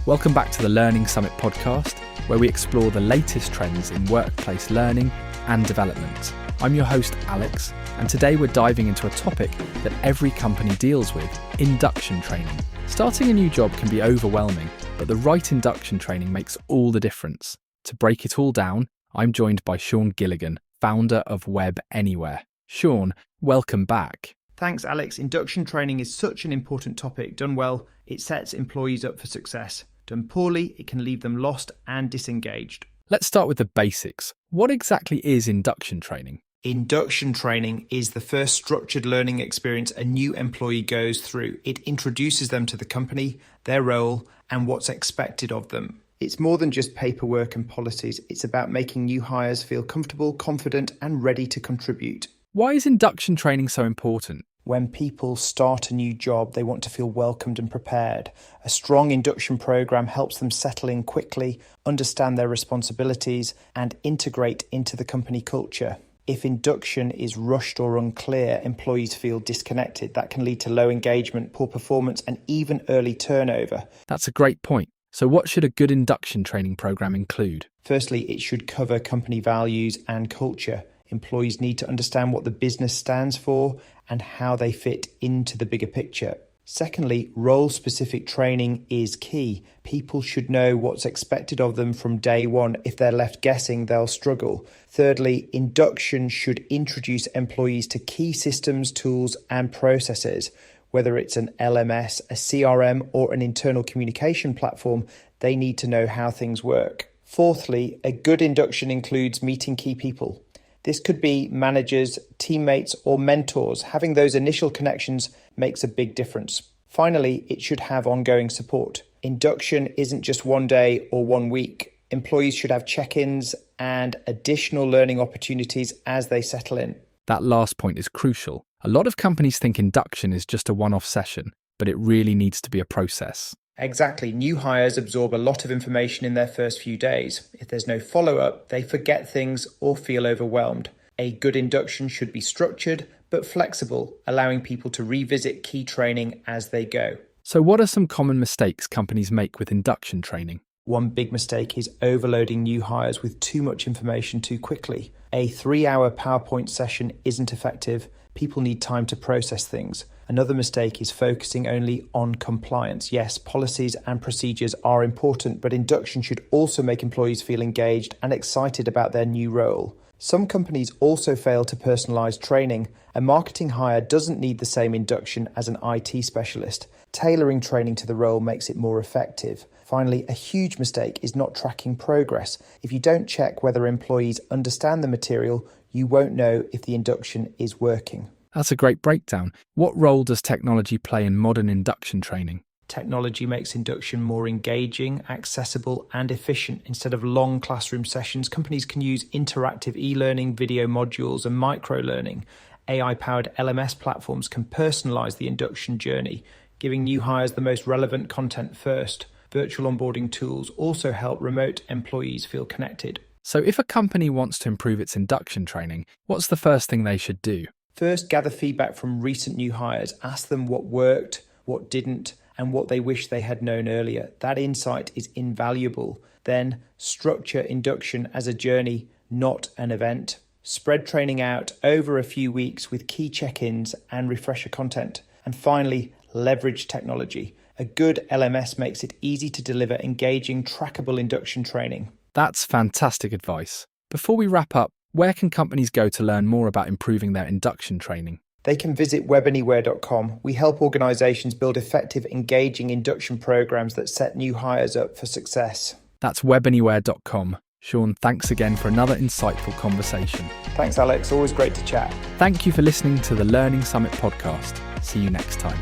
Welcome back to the Learning Summit podcast, where we explore the latest trends in workplace learning and development. I'm your host, Alex, and today we're diving into a topic that every company deals with, induction training. Starting a new job can be overwhelming, but the right induction training makes all the difference. To break it all down, I'm joined by Sean Gilligan, founder of Webanywhere. Sean, welcome back. Thanks, Alex. Induction training is such an important topic. Done well, it sets employees up for success. Done poorly, it can leave them lost and disengaged. Let's start with the basics. What exactly is induction training? Induction training is the first structured learning experience a new employee goes through. It introduces them to the company, their role, and what's expected of them. It's more than just paperwork and policies. It's about making new hires feel comfortable, confident, and ready to contribute. Why is induction training so important? When people start a new job, they want to feel welcomed and prepared. A strong induction program helps them settle in quickly, understand their responsibilities, and integrate into the company culture. If induction is rushed or unclear, employees feel disconnected. That can lead to low engagement, poor performance, and even early turnover. That's a great point. So what should a good induction training program include? Firstly, it should cover company values and culture. Employees need to understand what the business stands for and how they fit into the bigger picture. Secondly, role-specific training is key. People should know what's expected of them from day one. If they're left guessing, they'll struggle. Thirdly, induction should introduce employees to key systems, tools, and processes. Whether it's an LMS, a CRM, or an internal communication platform, they need to know how things work. Fourthly, a good induction includes meeting key people. This could be managers, teammates, or mentors. Having those initial connections makes a big difference. Finally, it should have ongoing support. Induction isn't just one day or 1 week. Employees should have check-ins and additional learning opportunities as they settle in. That last point is crucial. A lot of companies think induction is just a one-off session, but it really needs to be a process. Exactly. New hires absorb a lot of information in their first few days. If there's no follow-up, they forget things or feel overwhelmed. A good induction should be structured but flexible, allowing people to revisit key training as they go. So what are some common mistakes companies make with induction training? One big mistake is overloading new hires with too much information too quickly. A 3-hour PowerPoint session isn't effective. People need time to process things. Another mistake is focusing only on compliance. Yes, policies and procedures are important, but induction should also make employees feel engaged and excited about their new role. Some companies also fail to personalize training. A marketing hire doesn't need the same induction as an IT specialist. Tailoring training to the role makes it more effective. Finally, a huge mistake is not tracking progress. If you don't check whether employees understand the material, you won't know if the induction is working. That's a great breakdown. What role does technology play in modern induction training? Technology makes induction more engaging, accessible, and efficient. Instead of long classroom sessions, companies can use interactive e-learning, video modules, and micro-learning. AI-powered LMS platforms can personalize the induction journey, giving new hires the most relevant content first. Virtual onboarding tools also help remote employees feel connected. So if a company wants to improve its induction training, what's the first thing they should do? First, gather feedback from recent new hires. Ask them what worked, what didn't, and what they wish they had known earlier. That insight is invaluable. Then, structure induction as a journey, not an event. Spread training out over a few weeks with key check-ins and refresher content. And finally, leverage technology. A good LMS makes it easy to deliver engaging, trackable induction training. That's fantastic advice. Before we wrap up, where can companies go to learn more about improving their induction training? They can visit Webanywhere.com. We help organizations build effective, engaging induction programs that set new hires up for success. That's Webanywhere.com. Sean, thanks again for another insightful conversation. Thanks, Alex. Always great to chat. Thank you for listening to the Learning Summit podcast. See you next time.